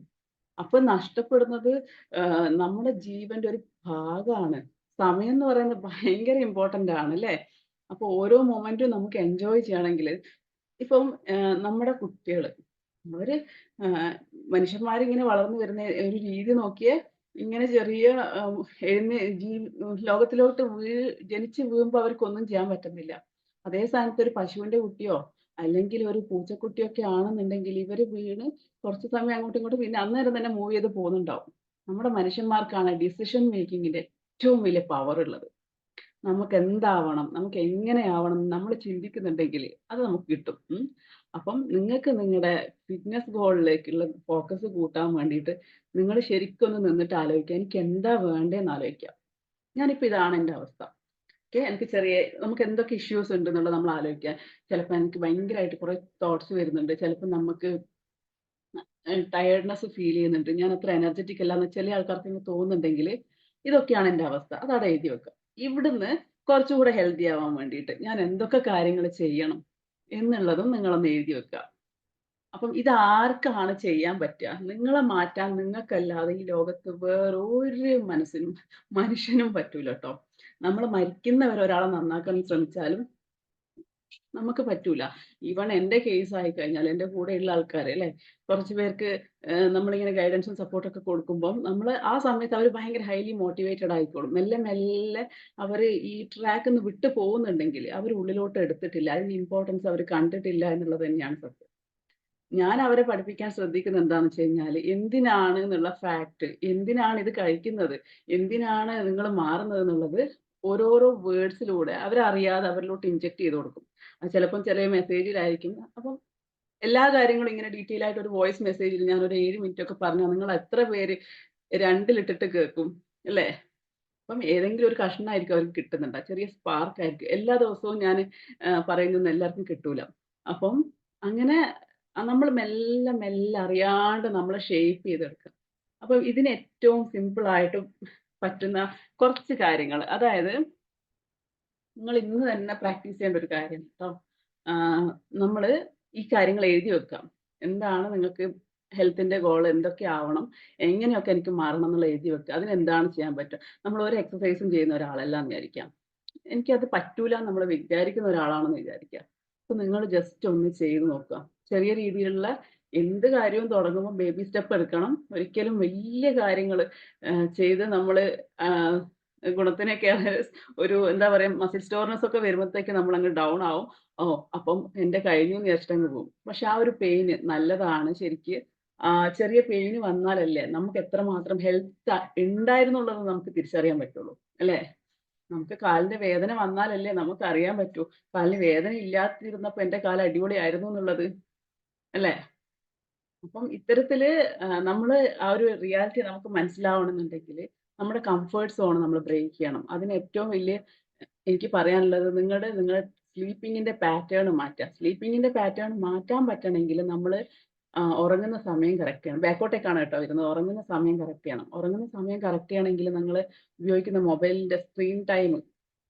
അപ്പൊ നഷ്ടപ്പെടുന്നത് നമ്മുടെ ജീവന്റെ ഒരു ഭാഗാണ്. സമയം എന്ന് പറയുന്നത് ഭയങ്കര ഇമ്പോർട്ടന്റ് ആണ് ല്ലേ? അപ്പൊ ഓരോ മൊമെന്റും നമുക്ക് എൻജോയ് ചെയ്യണെങ്കില് ഇപ്പം നമ്മുടെ കുട്ടികള് അവര് ആഹ് മനുഷ്യന്മാരിങ്ങനെ വളർന്നു വരുന്ന ഒരു രീതി നോക്കിയേ, ഇങ്ങനെ ചെറിയ എഴുന്നേ ജീ ലോകത്തിലോട്ട് ജനിച്ച് വീഴുമ്പോ അവർക്കൊന്നും ചെയ്യാൻ പറ്റുന്നില്ല. അതേ സ്ഥാനത്ത് ഒരു പശുവിന്റെ കുട്ടിയോ, അല്ലെങ്കിൽ ഒരു പൂച്ചക്കുട്ടിയൊക്കെ ആണെന്നുണ്ടെങ്കിൽ ഇവര് വീണ് കുറച്ച് സമയം അങ്ങോട്ടും ഇങ്ങോട്ടും പിന്നെ അന്നേരം തന്നെ മൂവ് ചെയ്ത് പോകുന്നുണ്ടാവും. നമ്മുടെ മനുഷ്യന്മാർക്കാണ് ഡിസിഷൻ മേക്കിങ്ങിന്റെ ഏറ്റവും വലിയ പവർ ഉള്ളത്. നമുക്ക് എന്താവണം? നമുക്ക് എങ്ങനെയാവണം? നമ്മള് ചിന്തിക്കുന്നുണ്ടെങ്കില് അത് നമുക്ക് കിട്ടും. അപ്പം നിങ്ങൾക്ക് നിങ്ങടെ ഫിറ്റ്നസ് ഗോളിലേക്കുള്ള ഫോക്കസ് കൂട്ടാൻ വേണ്ടിയിട്ട് നിങ്ങള് ശരിക്കൊന്ന് നിന്നിട്ട് ആലോചിക്കുക. എനിക്ക് എന്താ വേണ്ടേന്ന് ആലോചിക്കുക. ഞാനിപ്പോ ഇതാണ് എന്റെ അവസ്ഥ. ഓക്കെ. എനിക്ക് നമുക്ക് എന്തൊക്കെ ഇഷ്യൂസ് ഉണ്ടെന്നുള്ളത് നമ്മൾ ആലോചിക്കുക. ചിലപ്പോ എനിക്ക് ഭയങ്കരമായിട്ട് കുറെ തോട്ട്സ് വരുന്നുണ്ട്. ചിലപ്പോ നമുക്ക് ടയർഡ്നെസ് ഫീൽ ചെയ്യുന്നുണ്ട്. ഞാൻ അത്ര എനർജറ്റിക് അല്ലാന്ന് ചില ആൾക്കാർക്ക് ഇങ്ങനെ തോന്നുന്നുണ്ടെങ്കില്, ഇതൊക്കെയാണ് എന്റെ അവസ്ഥ. അതവിടെ എഴുതി വെക്കുക. ഇവിടുന്ന് കുറച്ചുകൂടെ ഹെൽത്തി ആവാൻ വേണ്ടിയിട്ട് ഞാൻ എന്തൊക്കെ കാര്യങ്ങൾ ചെയ്യണം എന്നുള്ളതും നിങ്ങളൊന്ന് എഴുതി വെക്കുക. അപ്പം ഇത് ആർക്കാണ് ചെയ്യാൻ പറ്റുക? നിങ്ങളെ മാറ്റാൻ നിങ്ങൾക്കല്ലാതെ ഈ ലോകത്ത് വേറൊരു മനുഷ്യനും പറ്റൂല ട്ടോ. നമ്മള് മരിക്കുന്നവരെ ഒരാളെ നന്നാക്കാൻ ശ്രമിച്ചാലും നമുക്ക് പറ്റൂല. ഈവൻ എന്റെ കേസ് ആയിക്കഴിഞ്ഞാൽ എന്റെ കൂടെയുള്ള ആൾക്കാര് ല്ലേ, കുറച്ച് പേർക്ക് നമ്മളിങ്ങനെ ഗൈഡൻസും സപ്പോർട്ടൊക്കെ കൊടുക്കുമ്പം നമ്മള് ആ സമയത്ത് അവര് ഭയങ്കര ഹൈലി മോട്ടിവേറ്റഡ് ആയിക്കോളും. മെല്ലെ മെല്ലെ അവര് ഈ ട്രാക്ക്ന്ന് വിട്ടു പോകുന്നുണ്ടെങ്കില് അവര് ഉള്ളിലോട്ട് എടുത്തിട്ടില്ല. അതിന്റെ ഇമ്പോർട്ടൻസ് അവര് കണ്ടിട്ടില്ല എന്നുള്ളത് തന്നെയാണ് സത്യം. ഞാൻ അവരെ പഠിപ്പിക്കാൻ ശ്രദ്ധിക്കുന്നത് എന്താന്ന് വെച്ച് കഴിഞ്ഞാല്, എന്തിനാണ് എന്നുള്ള ഫാക്ട്, എന്തിനാണ് ഇത് കഴിക്കുന്നത്, എന്തിനാണ് നിങ്ങൾ മാറുന്നത് എന്നുള്ളത് ഓരോരോ വേർഡ്സിലൂടെ അവരറിയാതെ അവരിലോട്ട് ഇൻജെക്ട് ചെയ്ത് കൊടുക്കും. അത് ചിലപ്പം ചെറിയ മെസ്സേജിലായിരിക്കും. അപ്പം എല്ലാ കാര്യങ്ങളും ഇങ്ങനെ ഡീറ്റെയിൽ ആയിട്ട് ഒരു വോയിസ് മെസ്സേജിൽ ഞാൻ ഒരു 7 മിനിറ്റ് ഒക്കെ പറഞ്ഞാൽ നിങ്ങൾ എത്ര പേര് 2ലിട്ടിട്ട് കേൾക്കും അല്ലേ? അപ്പം ഏതെങ്കിലും ഒരു കഷ്ണായിരിക്കും അവർക്ക് കിട്ടുന്നുണ്ട്. ചെറിയ സ്പാർക്ക് ആയിരിക്കും. എല്ലാ ദിവസവും ഞാന് പറയുന്നതൊന്നും എല്ലാവർക്കും കിട്ടൂല. അപ്പം അങ്ങനെ നമ്മൾ മെല്ലെ മെല്ലെ അറിയാണ്ട് നമ്മളെ ഷേപ്പ് ചെയ്തെടുക്കുക. അപ്പം ഇതിന് ഏറ്റവും സിമ്പിൾ ആയിട്ട് പറ്റുന്ന കുറച്ച് കാര്യങ്ങള്. അതായത് നിങ്ങൾ ഇന്ന് തന്നെ പ്രാക്ടീസ് ചെയ്യേണ്ട ഒരു കാര്യം ട്ടോ. ആഹ് നമ്മള് ഈ കാര്യങ്ങൾ എഴുതി വെക്കാം. എന്താണ് നിങ്ങൾക്ക് ഹെൽത്തിന്റെ ഗോൾ എന്തൊക്കെ ആവണം? എങ്ങനെയൊക്കെ എനിക്ക് മാറണം എന്നുള്ളത് എഴുതി വെക്കുക. അതിനെന്താണ് ചെയ്യാൻ പറ്റുക? നമ്മൾ ഒരു എക്സർസൈസും ചെയ്യുന്ന ഒരാളല്ലാന്ന് വിചാരിക്കാം. എനിക്കത് പറ്റൂലാന്ന് നമ്മള് വിചാരിക്കുന്ന ഒരാളാണെന്ന് വിചാരിക്കുക. അപ്പൊ നിങ്ങൾ ജസ്റ്റ് ഒന്ന് ചെയ്ത് നോക്കുക. ചെറിയ രീതിയിലുള്ള എന്ത് കാര്യവും തുടങ്ങുമ്പോൾ ബേബി സ്റ്റെപ്പ് എടുക്കണം. ഒരിക്കലും വലിയ കാര്യങ്ങള് ചെയ്ത് നമ്മള് ആഹ് ഗുണത്തിനൊക്കെ ഒരു എന്താ പറയാ മസിൽ സ്റ്റോർനെസ് ഒക്കെ വരുമ്പോഴത്തേക്ക് നമ്മളങ്ങ് ഡൗൺ ആവും. അപ്പം എന്റെ കഴിഞ്ഞൂന്ന് വിചാരിച്ചിട്ടങ്ങ് പോകും. പക്ഷെ ആ ഒരു പെയിന് നല്ലതാണ് ശരിക്ക്. ചെറിയ പെയിന് വന്നാലല്ലേ നമുക്ക് എത്രമാത്രം ഹെൽത്ത് ഉണ്ടായിരുന്നുള്ളത് നമുക്ക് തിരിച്ചറിയാൻ പറ്റുള്ളൂ. അല്ലേ? നമുക്ക് കാലിന്റെ വേദന വന്നാലല്ലേ നമുക്കറിയാൻ പറ്റൂ. കാലിന് വേദന ഇല്ലാതിരുന്നപ്പോ എന്റെ കാല് അടിപൊളിയായിരുന്നു എന്നുള്ളത്. അല്ലേ? അപ്പം ഇത്തരത്തില് നമ്മള് ആ ഒരു റിയാലിറ്റി നമുക്ക് മനസ്സിലാവണമെന്നുണ്ടെങ്കില് നമ്മുടെ കംഫർട്ട് സോൺ നമ്മൾ ബ്രേക്ക് ചെയ്യണം. അതിന് ഏറ്റവും വലിയ എനിക്ക് പറയാനുള്ളത് നിങ്ങളുടെ സ്ലീപ്പിങ്ങിന്റെ പാറ്റേൺ മാറ്റുക. സ്ലീപ്പിങ്ങിന്റെ പാറ്റേൺ മാറ്റാൻ പറ്റണമെങ്കില് നമ്മള് ഉറങ്ങുന്ന സമയം കറക്റ്റ് ചെയ്യണം. ബാക്കോട്ടേക്കാണ് കേട്ടോ വരുന്നത്. ഉറങ്ങുന്ന സമയം കറക്റ്റ് ചെയ്യണം. ഉറങ്ങുന്ന സമയം കറക്റ്റ് ചെയ്യണമെങ്കില് നിങ്ങള് ഉപയോഗിക്കുന്ന മൊബൈലിന്റെ സ്ക്രീൻ ടൈം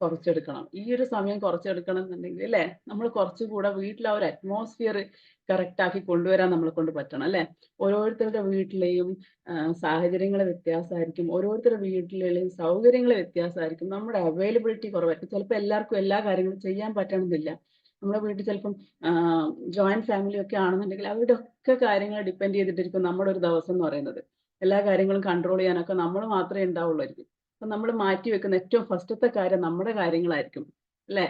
കുറച്ചെടുക്കണം. ഈ ഒരു സമയം കുറച്ചെടുക്കണം എന്നുണ്ടെങ്കിൽ ല്ലേ, നമ്മള് കുറച്ചുകൂടെ വീട്ടിലെ ആ ഒരു അറ്റ്മോസ്ഫിയർ കറക്റ്റ് ആക്കി കൊണ്ടുവരാൻ നമ്മളെക്കൊണ്ട് പറ്റണം അല്ലേ? ഓരോരുത്തരുടെ വീട്ടിലെയും സാഹചര്യങ്ങള് വ്യത്യാസമായിരിക്കും. ഓരോരുത്തരുടെ വീട്ടിലെയും സൗകര്യങ്ങള് വ്യത്യാസമായിരിക്കും. നമ്മുടെ അവൈലബിലിറ്റി കുറവായിരിക്കും. ചിലപ്പോ എല്ലാവർക്കും എല്ലാ കാര്യങ്ങളും ചെയ്യാൻ പറ്റണമെന്നില്ല. നമ്മുടെ വീട്ടിൽ ചിലപ്പം ജോയിന്റ് ഫാമിലി ഒക്കെ ആണെന്നുണ്ടെങ്കിൽ അവരുടെ ഒക്കെ കാര്യങ്ങൾ ഡിപ്പെൻഡ് ചെയ്തിട്ടിരിക്കും നമ്മുടെ ഒരു ദിവസം എന്ന് പറയുന്നത്. എല്ലാ കാര്യങ്ങളും കൺട്രോൾ ചെയ്യാനൊക്കെ നമ്മൾ മാത്രമേ ഉണ്ടാവുള്ളായിരിക്കും. അപ്പൊ നമ്മൾ മാറ്റി വെക്കുന്ന ഏറ്റവും ഫസ്റ്റത്തെ കാര്യം നമ്മുടെ കാര്യങ്ങളായിരിക്കും. അല്ലേ?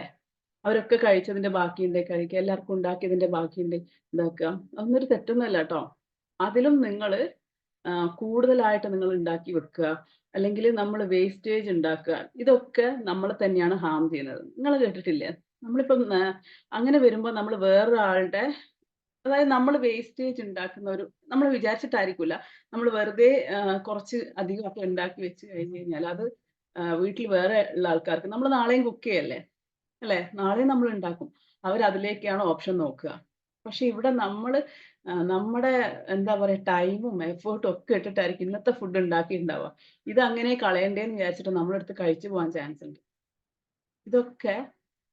അവരൊക്കെ കഴിച്ചതിന്റെ ബാക്കിയുണ്ടെ കഴിക്കുക. എല്ലാവർക്കും ഉണ്ടാക്കിയതിന്റെ ബാക്കിയുണ്ടെ ഇതാക്കുക. അതൊന്നും ഒരു തെറ്റൊന്നുമല്ല ട്ടോ. അതിലും നിങ്ങള് കൂടുതലായിട്ട് നിങ്ങൾ ഉണ്ടാക്കി വെക്കുക. അല്ലെങ്കിൽ നമ്മള് വേസ്റ്റേജ് ഉണ്ടാക്കുക. ഇതൊക്കെ നമ്മളെ തന്നെയാണ് ഹാം ചെയ്യുന്നത്. നിങ്ങള് കേട്ടിട്ടില്ലേ? നമ്മളിപ്പം അങ്ങനെ വരുമ്പോ നമ്മള് വേറൊരാളുടെ അതായത് നമ്മള് വേസ്റ്റേജ് ഉണ്ടാക്കുന്ന ഒരു നമ്മള് വിചാരിച്ചിട്ടായിരിക്കൂല. നമ്മള് വെറുതെ കുറച്ച് അധികമൊക്കെ ഉണ്ടാക്കി വെച്ച് കഴിഞ്ഞ് കഴിഞ്ഞാല് അത് വീട്ടിൽ വേറെ ഉള്ള ആൾക്കാർക്ക് നമ്മള് നാളെയും കുക്ക് ചെയ്യല്ലേ? അല്ലേ? നാളെയും നമ്മൾ ഉണ്ടാക്കും. അവരതിലേക്കാണ് ഓപ്ഷൻ നോക്കുക. പക്ഷെ ഇവിടെ നമ്മള് നമ്മടെ എന്താ പറയാ ടൈമും എഫോർട്ടും ഒക്കെ ഇട്ടിട്ടായിരിക്കും ഇന്നത്തെ ഫുഡ് ഉണ്ടാക്കിയിട്ടുണ്ടാവുക. ഇതങ്ങനെ കളയണ്ടേന്ന് വിചാരിച്ചിട്ട് നമ്മളെടുത്ത് കഴിച്ചു പോകാൻ ചാൻസ് ഉണ്ട്. ഇതൊക്കെ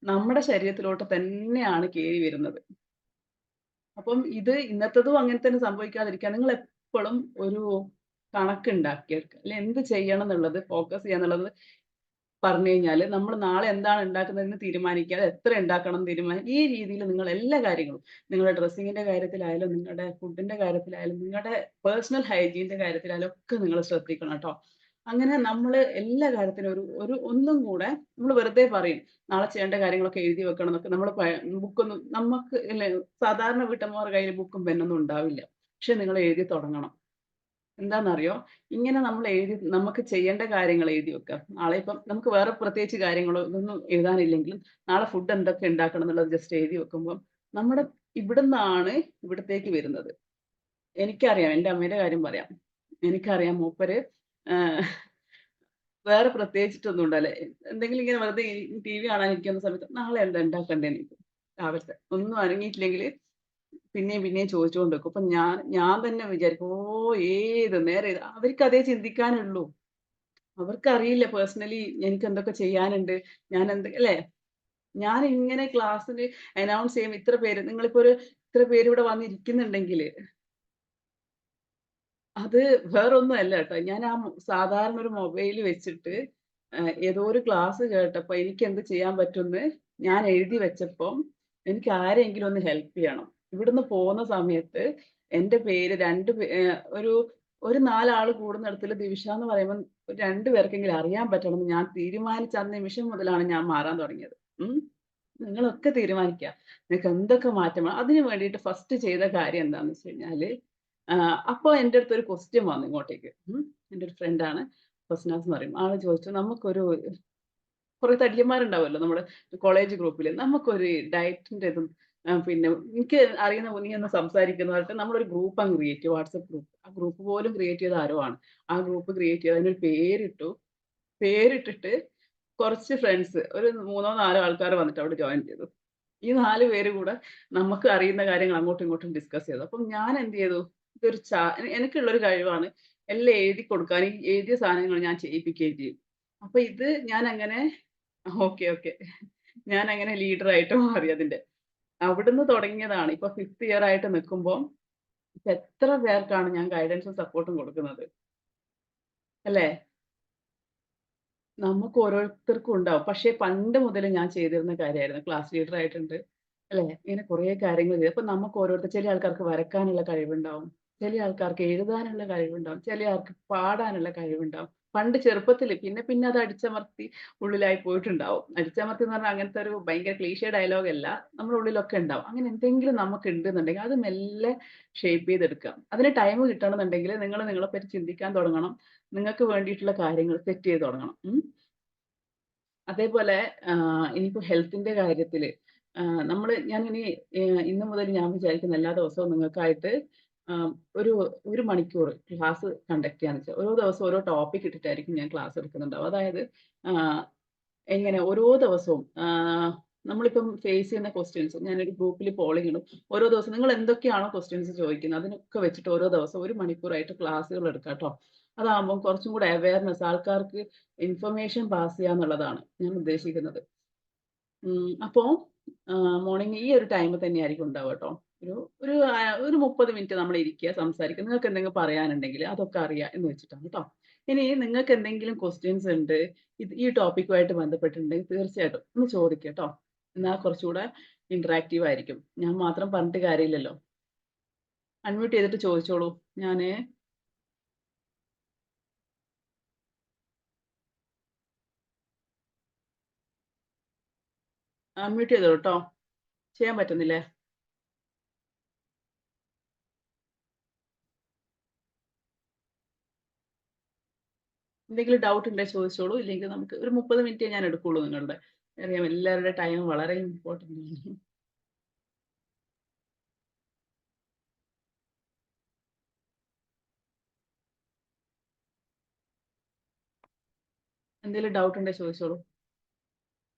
നമ്മുടെ ശരീരത്തിലോട്ട് തന്നെയാണ് കേറി വരുന്നത്. അപ്പം ഇത് ഇന്നത്തതും അങ്ങനെ തന്നെ സംഭവിക്കാതിരിക്കാൻ നിങ്ങൾ എപ്പളും ഒരു കണക്കുണ്ടാക്കിയെടുക്കുക. അല്ലെ എന്ത് ചെയ്യണം എന്നുള്ളത് ഫോക്കസ് ചെയ്യാന്നുള്ളത് പറഞ്ഞു കഴിഞ്ഞാല്, നമ്മള് നാളെ എന്താണ് ഉണ്ടാക്കുന്നതെന്ന് തീരുമാനിക്കുക. അത് എത്ര ഉണ്ടാക്കണം എന്ന് ഈ രീതിയിൽ നിങ്ങൾ എല്ലാ കാര്യങ്ങളും നിങ്ങളുടെ ഡ്രസ്സിങ്ങിന്റെ കാര്യത്തിലായാലും, നിങ്ങളുടെ ഫുഡിന്റെ കാര്യത്തിലായാലും, നിങ്ങളുടെ പേഴ്സണൽ ഹൈജീന്റെ കാര്യത്തിലായാലും ഒക്കെ നിങ്ങൾ ശ്രദ്ധിക്കണം ട്ടോ. അങ്ങനെ നമ്മള് എല്ലാ കാര്യത്തിലും ഒരു ഒരു ഒന്നും കൂടെ നമ്മള് വെറുതെ പറയും. നാളെ ചെയ്യേണ്ട കാര്യങ്ങളൊക്കെ എഴുതി വെക്കണം എന്നൊക്കെ. നമ്മള് ബുക്കൊന്നും നമുക്ക് ഇല്ലേ സാധാരണ വീട്ടമ്മമാരുടെ കയ്യിൽ ബുക്കും പെന്നൊന്നും ഉണ്ടാവില്ല. പക്ഷെ നിങ്ങൾ എഴുതി തുടങ്ങണം. എന്താന്നറിയോ? ഇങ്ങനെ നമ്മൾ എഴുതി നമുക്ക് ചെയ്യേണ്ട കാര്യങ്ങൾ എഴുതി വെക്കുക. നാളെ ഇപ്പം നമുക്ക് വേറെ പ്രത്യേകിച്ച് കാര്യങ്ങളോ ഇതൊന്നും എഴുതാനില്ലെങ്കിലും നാളെ ഫുഡ് എന്തൊക്കെ ഉണ്ടാക്കണം എന്നുള്ളത് ജസ്റ്റ് എഴുതി വെക്കുമ്പം നമ്മുടെ ഇവിടുന്നാണ് ഇവിടത്തേക്ക് വരുന്നത്. എനിക്കറിയാം എന്റെ അമ്മയുടെ കാര്യം പറയാം. എനിക്കറിയാം മൂപ്പര് ആഹ് വേറെ പ്രത്യേകിച്ചിട്ടൊന്നും ഉണ്ടാവില്ല. എന്തെങ്കിലും ഇങ്ങനെ വെറുതെ ടിവി കാണാനിരിക്കുന്ന സമയത്ത് നാളെ എന്താ ഉണ്ടാക്കണ്ടേന്ന് ചോദിക്കും. രാവിലത്തെ ഒന്നും അനങ്ങിയിട്ടില്ലെങ്കില് പിന്നെയും പിന്നെയും ചോദിച്ചുകൊണ്ട് നിക്കും. അപ്പൊ ഞാൻ തന്നെ വിചാരിക്കും, ഏത് നേരം ഇത് അവർക്ക് അതേ ചിന്തിക്കാനുള്ളൂ. അവർക്കറിയില്ല പേഴ്സണലി എനിക്ക് എന്തൊക്കെ ചെയ്യാനുണ്ട്. ഞാൻ എന്ത് അല്ലേ? ഞാൻ ഇങ്ങനെ ക്ലാസ്സില് അനൗൺസ് ചെയ്യുമ്പോ ഇത്ര പേര് നിങ്ങളിപ്പോ ഒരു ഇത്ര പേര് ഇവിടെ വന്നിരിക്കുന്നുണ്ടെങ്കില്, അത് വേറൊന്നും അല്ല ട്ടോ. ഞാൻ ആ സാധാരണ ഒരു മൊബൈല് വെച്ചിട്ട് ഏതോ ഒരു ക്ലാസ് കേട്ടപ്പോ എനിക്കെന്ത് ചെയ്യാൻ പറ്റുംന്ന് ഞാൻ എഴുതി വെച്ചപ്പം, എനിക്ക് ആരെയെങ്കിലും ഒന്ന് ഹെൽപ്പ് ചെയ്യണം. ഇവിടുന്ന് പോകുന്ന സമയത്ത് എന്റെ പേര് 2 ഒരു 4 ആള് കൂടുന്നിടത്തില് ദിവിഷ എന്ന് പറയുമ്പം 2 പേർക്കെങ്കിലും അറിയാൻ പറ്റണമെന്ന് ഞാൻ തീരുമാനിച്ച ആ നിമിഷം മുതലാണ് ഞാൻ മാറാൻ തുടങ്ങിയത്. ഉം. നിങ്ങളൊക്കെ തീരുമാനിക്കുക. നിങ്ങൾക്ക് എന്തൊക്കെ മാറ്റം അതിന് വേണ്ടിയിട്ട് ഫസ്റ്റ് ചെയ്ത കാര്യം എന്താന്ന് വെച്ച് കഴിഞ്ഞാല്, അപ്പൊ എന്റെ അടുത്ത് ഒരു ക്വസ്റ്റ്യൻ വന്നു ഇങ്ങോട്ടേക്ക്. എന്റെ ഒരു ഫ്രണ്ടാണ് ഫസ്നാസ് എന്ന് പറയും. ആള് ചോദിച്ചു, "നമുക്കൊരു കുറെ തടിയന്മാരുണ്ടാവുമല്ലോ നമ്മുടെ കോളേജ് ഗ്രൂപ്പില്. നമുക്കൊരു ഡയറ്റിന്റെ ഇതും പിന്നെ എനിക്ക് അറിയുന്ന നീ ഒന്ന് സംസാരിക്കുന്നു പറഞ്ഞിട്ട് നമ്മളൊരു ഗ്രൂപ്പ് അങ്ങ് ക്രിയേറ്റ് ചെയ്യും. WhatsApp group. ആ ഗ്രൂപ്പ് പോലും ക്രിയേറ്റ് ചെയ്ത ആരോ ആണ്. ആ ഗ്രൂപ്പ് ക്രിയേറ്റ് ചെയ്ത് അതിനൊരു പേരിട്ടു. പേരിട്ടിട്ട് കുറച്ച് ഫ്രണ്ട്സ് ഒരു 3ഓ 4ഓ ആൾക്കാര് വന്നിട്ട് അവിടെ ജോയിൻ ചെയ്തു. ഈ 4 പേര് കൂടെ നമുക്ക് അറിയുന്ന കാര്യങ്ങൾ അങ്ങോട്ടും ഇങ്ങോട്ടും ഡിസ്കസ് ചെയ്തു. അപ്പം ഞാൻ എന്ത് ചെയ്തു, ഇതൊരു എനിക്കുള്ളൊരു കഴിവാണ് എല്ലാം എഴുതി കൊടുക്കാനും, ഈ എഴുതിയ സാധനങ്ങൾ ഞാൻ ചെയ്യിപ്പിക്കുകയും ചെയ്യും. അപ്പൊ ഇത് ഞാനങ്ങനെ ഓക്കെ, ഓക്കെ. ഞാനങ്ങനെ ലീഡറായിട്ട് മാറി അതിന്റെ. അവിടുന്ന് തുടങ്ങിയതാണ്. ഇപ്പൊ 5th ഇയർ ആയിട്ട് നിക്കുമ്പം ഇപ്പൊ എത്ര പേർക്കാണ് ഞാൻ ഗൈഡൻസും സപ്പോർട്ടും കൊടുക്കുന്നത്. അല്ലേ? നമുക്ക് ഓരോരുത്തർക്കും ഉണ്ടാവും. പക്ഷേ പണ്ട് മുതലേ ഞാൻ ചെയ്തിരുന്ന കാര്യമായിരുന്നു. ക്ലാസ് ലീഡർ ആയിട്ടുണ്ട്. അല്ലേ? ഇങ്ങനെ കുറേ കാര്യങ്ങൾ ചെയ്തു. അപ്പൊ നമുക്ക് ചില ആൾക്കാർക്ക് വരക്കാനുള്ള കഴിവുണ്ടാവും. ചില ആൾക്കാർക്ക് എഴുതാനുള്ള കഴിവുണ്ടാവും. ചില ആൾക്ക് പാടാനുള്ള കഴിവുണ്ടാവും. പണ്ട് ചെറുപ്പത്തില് പിന്നെ പിന്നെ അത് അടിച്ചമർത്തി ഉള്ളിലായി പോയിട്ടുണ്ടാവും. അടിച്ചമർത്തി എന്ന് പറഞ്ഞാൽ അങ്ങനത്തെ ഒരു ഭയങ്കര ക്ലീഷേ ഡയലോഗ് അല്ല. നമ്മുടെ ഉള്ളിലൊക്കെ ഉണ്ടാവും. അങ്ങനെ എന്തെങ്കിലും നമുക്ക് ഉണ്ടെന്നുണ്ടെങ്കിൽ അത് മെല്ലെ ഷേപ്പ് ചെയ്തെടുക്കാം. അതിന് ടൈം കിട്ടണമെന്നുണ്ടെങ്കിൽ നിങ്ങൾ നിങ്ങളെപ്പറ്റി ചിന്തിക്കാൻ തുടങ്ങണം. നിങ്ങൾക്ക് വേണ്ടിയിട്ടുള്ള കാര്യങ്ങൾ സെറ്റ് ചെയ്ത് തുടങ്ങണം. അതേപോലെ ഇനിയിപ്പോ ഹെൽത്തിന്റെ കാര്യത്തില് ഞാനിനി ഇന്ന് മുതൽ ഞാൻ വിചാരിക്കുന്ന എല്ലാ ദിവസവും നിങ്ങൾക്കായിട്ട് ആഹ്, ഒരു 1 മണിക്കൂർ ക്ലാസ് കണ്ടക്ട് ചെയ്യാന്ന് വെച്ചാൽ ഓരോ ദിവസവും ഓരോ ടോപ്പിക് ഇട്ടിട്ടായിരിക്കും ഞാൻ ക്ലാസ് എടുക്കുന്നുണ്ടാവും. അതായത് ആഹ്, എങ്ങനെ ഓരോ ദിവസവും നമ്മളിപ്പം ഫേസ് ചെയ്യുന്ന ക്വസ്റ്റ്യൻസ് ഞാനൊരു ഗ്രൂപ്പിൽ പോളിംഗ് ഇടും. ഓരോ ദിവസം നിങ്ങൾ എന്തൊക്കെയാണോ ക്വസ്റ്റ്യൻസ് ചോദിക്കുന്നത് അതിനൊക്കെ വെച്ചിട്ട് ഓരോ ദിവസം 1 മണിക്കൂറായിട്ട് ക്ലാസ്സുകൾ എടുക്കാം ട്ടോ. അതാകുമ്പം കുറച്ചും കൂടെ അവയർനെസ് ആൾക്കാർക്ക് ഇൻഫർമേഷൻ പാസ് ചെയ്യാന്നുള്ളതാണ് ഞാൻ ഉദ്ദേശിക്കുന്നത്. അപ്പോ മോർണിംഗ് ഈ ഒരു ടൈം തന്നെയായിരിക്കും ഉണ്ടാവുക ട്ടോ. ഒരു ഒരു 30 മിനിറ്റ് നമ്മൾ ഇരിക്കുക, സംസാരിക്കുക. നിങ്ങൾക്ക് എന്തെങ്കിലും പറയാനുണ്ടെങ്കിൽ അതൊക്കെ അറിയാം എന്ന് വെച്ചിട്ടാണ് ട്ടോ. ഇനി നിങ്ങൾക്ക് എന്തെങ്കിലും ക്വസ്റ്റ്യൻസ് ഉണ്ട്, ഈ ടോപ്പിക്കുമായിട്ട് ബന്ധപ്പെട്ടിട്ടുണ്ടെങ്കിൽ തീർച്ചയായിട്ടും ഒന്ന് ചോദിക്കുക ട്ടോ. എന്നാൽ കുറച്ചുകൂടെ ഇന്ററാക്റ്റീവ് ആയിരിക്കും. ഞാൻ മാത്രം പറഞ്ഞിട്ട് കാര്യമില്ലല്ലോ. അൺമ്യൂട്ട് ചെയ്തിട്ട് ചോദിച്ചോളൂ. ഞാന് അൺമ്യൂട്ട് ചെയ്തോളൂ ട്ടോ. ചെയ്യാൻ പറ്റുന്നില്ലേ? എന്തെങ്കിലും ഡൗട്ട് ഉണ്ടെങ്കിൽ ചോദിച്ചോളൂ. ഇല്ലെങ്കിൽ നമുക്ക് ഒരു 30 മിനിറ്റേ ഞാൻ എടുക്കുള്ളൂ നിങ്ങളുടെ. അറിയാം എല്ലാവരുടെ ടൈം വളരെ ഇമ്പോർട്ടന്റ് ആണ്. എന്തെങ്കിലും ഡൗട്ട് ഉണ്ടെങ്കിൽ ചോദിച്ചോളൂ.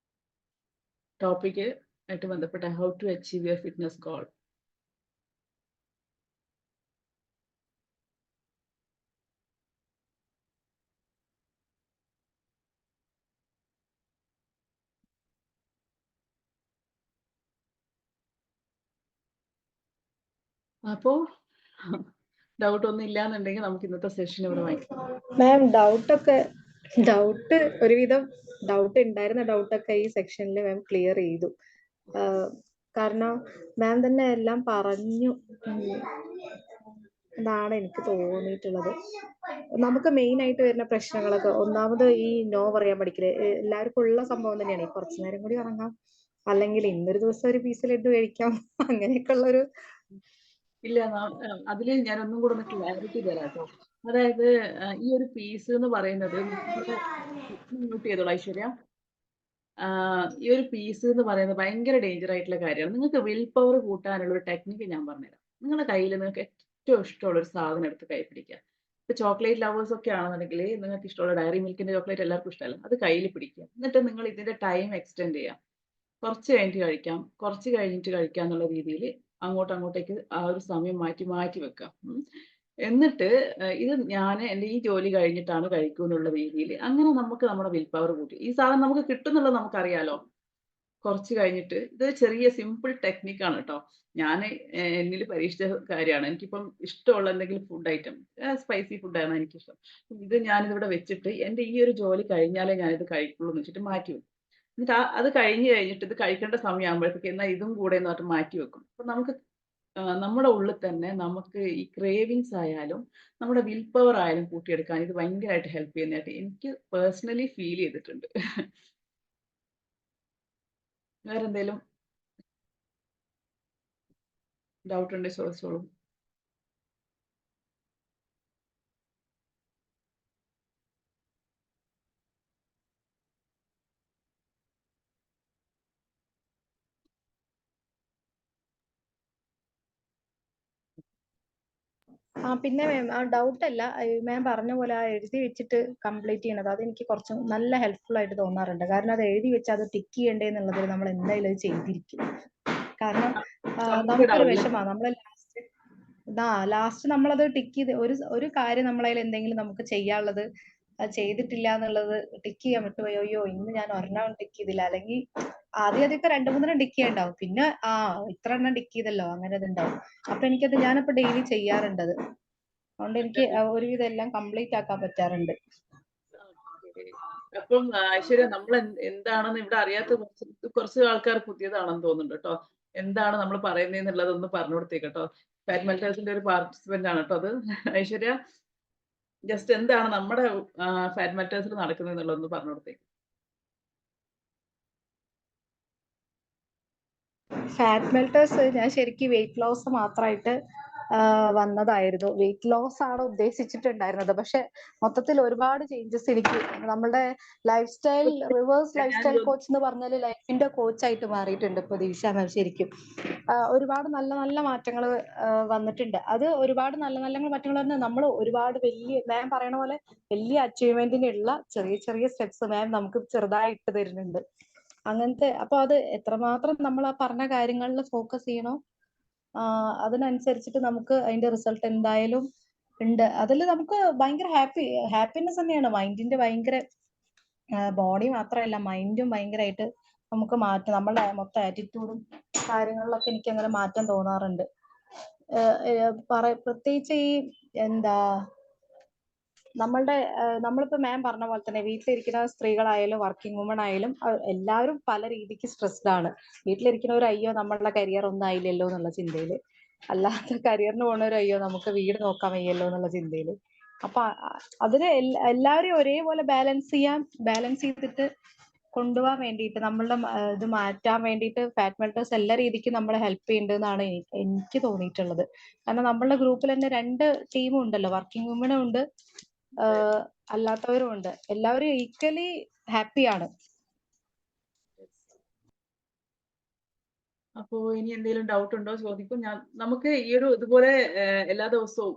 ടോപ്പിക് ആയിട്ട് ബന്ധപ്പെട്ട how to achieve your fitness goal. അപ്പോ ഡൗട്ട് ഒന്നും ഇല്ലാന്നുണ്ടെങ്കിൽ നമുക്ക് ഇന്നത്തെ സെഷൻ ഇവിടെ വായിക്കാം. മാം ഡൗട്ട് ഒരുവിധം ഡൗട്ട് ഉണ്ടായിരുന്ന ഡൗട്ടൊക്കെ ഈ സെക്ഷനിൽ മാം ക്ലിയർ ചെയ്തു. കാരണം മാം തന്നെ എല്ലാം പറഞ്ഞു എന്നാണ് എനിക്ക് തോന്നിയിട്ടുള്ളത്. നമുക്ക് മെയിൻ ആയിട്ട് വരുന്ന പ്രശ്നങ്ങളൊക്കെ ഒന്നാമത് ഈ നോ പറയാൻ പഠിക്കല് എല്ലാവർക്കും ഉള്ള സംഭവം തന്നെയാണ്. കുറച്ചു നേരം കൂടി ഉറങ്ങാം, അല്ലെങ്കിൽ ഇന്നൊരു ദിവസം ഒരു പീസ് ലഡ്ഡു കഴിക്കാം, അങ്ങനെയൊക്കെ ഉള്ളൊരു ഇല്ല അതില് ഞാൻ ഒന്നും കൂടെ ഒന്ന് ക്ലാരിറ്റി തരാം ട്ടോ. അതായത് ഈ ഒരു പീസ് എന്ന് പറയുന്നത് മ്യൂട്ട് ചെയ്തോളൂ ഐശ്വര്യ. ഈ ഒരു പീസ് എന്ന് പറയുന്നത് ഭയങ്കര ഡേഞ്ചർ ആയിട്ടുള്ള കാര്യമാണ്. നിങ്ങൾക്ക് വിൽ പവർ കൂട്ടാനുള്ള ഒരു ടെക്നിക്ക് ഞാൻ പറഞ്ഞുതരാം. നിങ്ങളുടെ കയ്യിൽ നിങ്ങൾക്ക് ഏറ്റവും ഇഷ്ടമുള്ള ഒരു സാധനം എടുത്ത് കൈ പിടിക്കുക. ഇപ്പൊ ചോക്ലേറ്റ് ലവേഴ്സ് ഒക്കെ ആണെന്നുണ്ടെങ്കിൽ നിങ്ങൾക്ക് ഇഷ്ടമുള്ള ഡയറി മിൽക്കിന്റെ ചോക്ലേറ്റ് എല്ലാവർക്കും ഇഷ്ടമല്ല. അത് കയ്യിൽ പിടിക്കുക. എന്നിട്ട് നിങ്ങൾ ഇതിന്റെ ടൈം എക്സ്റ്റെൻഡ് ചെയ്യാം. കുറച്ച് കഴിഞ്ഞിട്ട് കഴിക്കാം, കുറച്ച് കഴിഞ്ഞിട്ട് കഴിക്കാം എന്നുള്ള രീതിയിൽ അങ്ങോട്ടേക്ക് ആ ഒരു സമയം മാറ്റി മാറ്റി വെക്കാം. എന്നിട്ട് ഇത് ഞാൻ എൻ്റെ ഈ ജോലി കഴിഞ്ഞിട്ടാണ് കഴിക്കൂ എന്നുള്ള രീതിയിൽ അങ്ങനെ നമുക്ക് നമ്മുടെ വിൽ പവർ കൂട്ടി. ഈ സാധനം നമുക്ക് കിട്ടുന്നുള്ളത് നമുക്കറിയാലോ. കുറച്ച് കഴിഞ്ഞിട്ട് ഇത് ചെറിയ സിമ്പിൾ ടെക്നിക്കാണ് ട്ടോ. ഞാന് എന്നിൽ പരീക്ഷിച്ച കാര്യമാണ്. എനിക്കിപ്പം ഇഷ്ടമുള്ള എന്തെങ്കിലും ഫുഡ് ഐറ്റം സ്പൈസി ഫുഡാണ് എനിക്കിഷ്ടം. ഇത് ഞാനിതിവിടെ വെച്ചിട്ട് എൻ്റെ ഈ ഒരു ജോലി കഴിഞ്ഞാലേ ഞാനിത് കഴിക്കുള്ളൂ എന്ന് വെച്ചിട്ട് മാറ്റി വെക്കും. എന്നിട്ട് അത് കഴിഞ്ഞിട്ട് ഇത് കഴിക്കേണ്ട സമയമാകുമ്പോഴത്തേക്ക് എന്നാ ഇതും കൂടെ എന്ന് പറഞ്ഞിട്ട് മാറ്റി വെക്കും. അപ്പൊ നമുക്ക് നമ്മുടെ ഉള്ളിൽ തന്നെ നമുക്ക് ഈ ക്രേവിങ്സ് ആയാലും നമ്മുടെ വിൽ പവർ ആയാലും കൂട്ടിയെടുക്കാൻ ഇത് ഭയങ്കരമായിട്ട് ഹെൽപ്പ് ചെയ്യുന്നതായിട്ട് എനിക്ക് പേഴ്സണലി ഫീൽ ചെയ്തിട്ടുണ്ട്. വേറെ എന്തെങ്കിലും ഡൗട്ട് ഉണ്ടെങ്കിൽ ചോദിച്ചോളൂ. പിന്നെ മാം ആ ഡൗട്ട് അല്ല, മാം പറഞ്ഞ പോലെ ആ എഴുതി വെച്ചിട്ട് കംപ്ലീറ്റ് ചെയ്യണത് അതെനിക്ക് കുറച്ച് നല്ല ഹെൽപ്ഫുൾ ആയിട്ട് തോന്നാറുണ്ട്. കാരണം അത് എഴുതി വെച്ച് അത് ടിക്ക് ചെയ്യണ്ടേ എന്നുള്ളതിൽ നമ്മൾ എന്തായാലും അത് ചെയ്തിരിക്കും. കാരണം നമുക്കൊരു വിഷമാണ് നമ്മൾ ലാസ്റ്റ് നമ്മളത് ടിക്ക് ചെയ്ത് ഒരു കാര്യം നമ്മളതിൽ എന്തെങ്കിലും നമുക്ക് ചെയ്യാനുള്ളത് ചെയ്തിട്ടില്ല എന്നുള്ളത് ടിക്ക് ചെയ്യാൻ വിട്ടുപോയി, അയ്യോ ഇന്ന് ഞാൻ ഒരെണ്ണം ടിക്ക് ചെയ്തില്ല, അല്ലെങ്കിൽ ആദ്യമൊക്കെ 2-3 ടിക്ക് ചെയ്യണ്ടാവും, പിന്നെ ഇത്ര എണ്ണം ടിക്ക് ചെയ്തല്ലോ അങ്ങനെ അതുണ്ടാവും. അപ്പൊ ഞാനപ്പോ ഡെയിലി ചെയ്യാറുണ്ടത്. അതുകൊണ്ട് എനിക്ക് ഒരുവിധം എല്ലാം കംപ്ലീറ്റ് ആക്കാൻ പറ്റാറുണ്ട്. അപ്പം ഐശ്വര്യ നമ്മൾ എന്താണെന്ന് ഇവിടെ അറിയാത്ത കുറച്ച് ആൾക്കാർ പുതിയതാണെന്ന് തോന്നുന്നുണ്ട് കേട്ടോ. എന്താണ് നമ്മൾ പറയുന്നതെന്നുള്ളത് ഒന്ന് പറഞ്ഞു കൊടുത്തേക്ക് കേട്ടോ. ഫാറ്റ് മെൽറ്റേഴ്സിന്റെ ഒരു പാർട്ടിസിപ്പന്റ് ആണ് കേട്ടോ അത്. ഐശ്വര്യ ജസ്റ്റ് എന്താണ് നമ്മുടെ ഫാറ്റ് മെൽറ്റേഴ്സിൽ നടക്കുന്നത് എന്നുള്ളതൊന്ന് പറഞ്ഞു കൊടുത്തേക്ക്. ഫാറ്റ് മെൽറ്റേഴ്സ് ഞാൻ ശരിക്കും വെയിറ്റ് ലോസ് മാത്രമായിട്ട് വന്നതായിരുന്നു. വെയിറ്റ് ലോസ് ആണ് ഉദ്ദേശിച്ചിട്ടുണ്ടായിരുന്നത്. പക്ഷെ മൊത്തത്തിൽ ഒരുപാട് ചേഞ്ചസ് എനിക്ക് നമ്മുടെ life style reverse life style coach എന്ന് പറഞ്ഞാൽ ലൈഫിന്റെ കോച്ചായിട്ട് മാറിയിട്ടുണ്ട് ഇപ്പൊ ദീക്ഷ മാം ശരിക്കും. ഒരുപാട് നല്ല നല്ല മാറ്റങ്ങൾ വന്നിട്ടുണ്ട്. അത് ഒരുപാട് നല്ല നല്ല മാറ്റങ്ങൾ പറഞ്ഞാൽ നമ്മൾ ഒരുപാട് വലിയ മാം പറയണ പോലെ വലിയ അച്ചീവ്മെന്റിനുള്ള ചെറിയ ചെറിയ സ്റ്റെപ്സ് മാം നമുക്ക് ചെറുതായിട്ട് തരുന്നുണ്ട്. അങ്ങനത്തെ അപ്പൊ അത് എത്രമാത്രം നമ്മൾ ആ പറഞ്ഞ കാര്യങ്ങളിൽ ഫോക്കസ് ചെയ്യണോ അതിനനുസരിച്ചിട്ട് നമുക്ക് അതിന്റെ റിസൾട്ട് എന്തായാലും ഉണ്ട്. അതിൽ നമുക്ക് ഭയങ്കര ഹാപ്പിനെസ് തന്നെയാണ്. മൈൻഡിന്റെ ഭയങ്കര ബോഡി മാത്രമല്ല മൈൻഡും ഭയങ്കരമായിട്ട് നമുക്ക് മാറ്റം, നമ്മളുടെ മൊത്തം ആറ്റിറ്റ്യൂഡും കാര്യങ്ങളിലൊക്കെ എനിക്ക് അങ്ങനെ മാറ്റം തോന്നാറുണ്ട്. പ്രത്യേകിച്ച് ഈ എന്താ നമ്മളിപ്പോ മാം പറഞ്ഞ പോലെ തന്നെ വീട്ടിലിരിക്കുന്ന സ്ത്രീകളായാലും വർക്കിംഗ് വുമൺ ആയാലും എല്ലാവരും പല രീതിക്ക് സ്ട്രെസ്ഡ് ആണ്. വീട്ടിലിരിക്കുന്നവർ അയ്യോ നമ്മളുടെ കരിയർ ഒന്നും ആയില്ലല്ലോ എന്നുള്ള ചിന്തയില്, അല്ലാത്ത കരിയറിന് പോണവർ അയ്യോ നമുക്ക് വീട് നോക്കാൻ വയ്യല്ലോ എന്നുള്ള ചിന്തയില്. അപ്പൊ അതിന് എല്ലാവരും ഒരേപോലെ ബാലൻസ് ചെയ്തിട്ട് കൊണ്ടുപോകാൻ വേണ്ടിയിട്ട് നമ്മളുടെ ഇത് മാറ്റാൻ വേണ്ടിയിട്ട് ഫാറ്റ് മെൽറ്റേഴ്സ് എല്ലാ രീതിക്കും നമ്മളെ ഹെൽപ്പ് ചെയ്യുന്നുണ്ടെന്നാണ് എനിക്ക് തോന്നിയിട്ടുള്ളത്. കാരണം നമ്മളുടെ ഗ്രൂപ്പിൽ തന്നെ 2 ടീമും ഉണ്ടല്ലോ, വർക്കിംഗ് വുമണും ഉണ്ട് അല്ലാത്തവരും ഉണ്ട്. എല്ലാവരും ഈക്വലി ഹാപ്പിയാണ്. അപ്പോ ഇനി എന്തെങ്കിലും ഡൗട്ട് ഉണ്ടോ ചോദിക്കും. നമുക്ക് ഈ ഒരു ഇതുപോലെ എല്ലാ ദിവസവും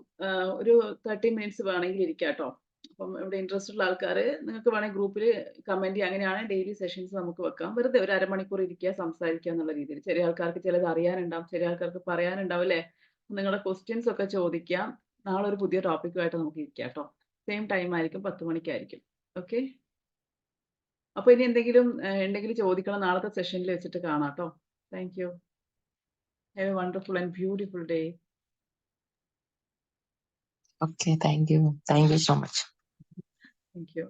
ഒരു 30 മിനിറ്റ്സ് വേണമെങ്കിൽ ഇരിക്കാം കേട്ടോ. അപ്പം ഇവിടെ ഇൻട്രസ്റ്റ് ഉള്ള ആൾക്കാർ നിങ്ങൾക്ക് വേണമെങ്കിൽ ഗ്രൂപ്പിൽ കമന്റ് ചെയ്യുക. അങ്ങനെയാണ് ഡെയിലി സെഷൻസ് നമുക്ക് വെക്കാം. വെറുതെ ഒരു അരമണിക്കൂർ ഇരിക്കുക, സംസാരിക്കുക എന്നുള്ള രീതിയിൽ. ചെറിയ ആൾക്കാർക്ക് ചിലത് അറിയാനുണ്ടാവും, ചെറിയ ആൾക്കാർക്ക് പറയാനുണ്ടാവും അല്ലേ. നിങ്ങളുടെ ക്വസ്റ്റ്യൻസ് ഒക്കെ ചോദിക്കാം. നാളെ ഒരു പുതിയ ടോപ്പിക്കുമായിട്ട് നമുക്ക് ഇരിക്കാം കേട്ടോ. സെയിം ടൈം ആയിരിക്കും, 10 മണിക്കായിരിക്കും. ഓക്കെ. അപ്പൊ ഇനി എന്തെങ്കിലും ഉണ്ടെങ്കിൽ ചോദിക്കണം. നാളത്തെ സെഷനിൽ വെച്ചിട്ട് കാണാം കേട്ടോ. Thank you. Have a wonderful and beautiful day. Okay, thank you. Thank you so much. Thank you.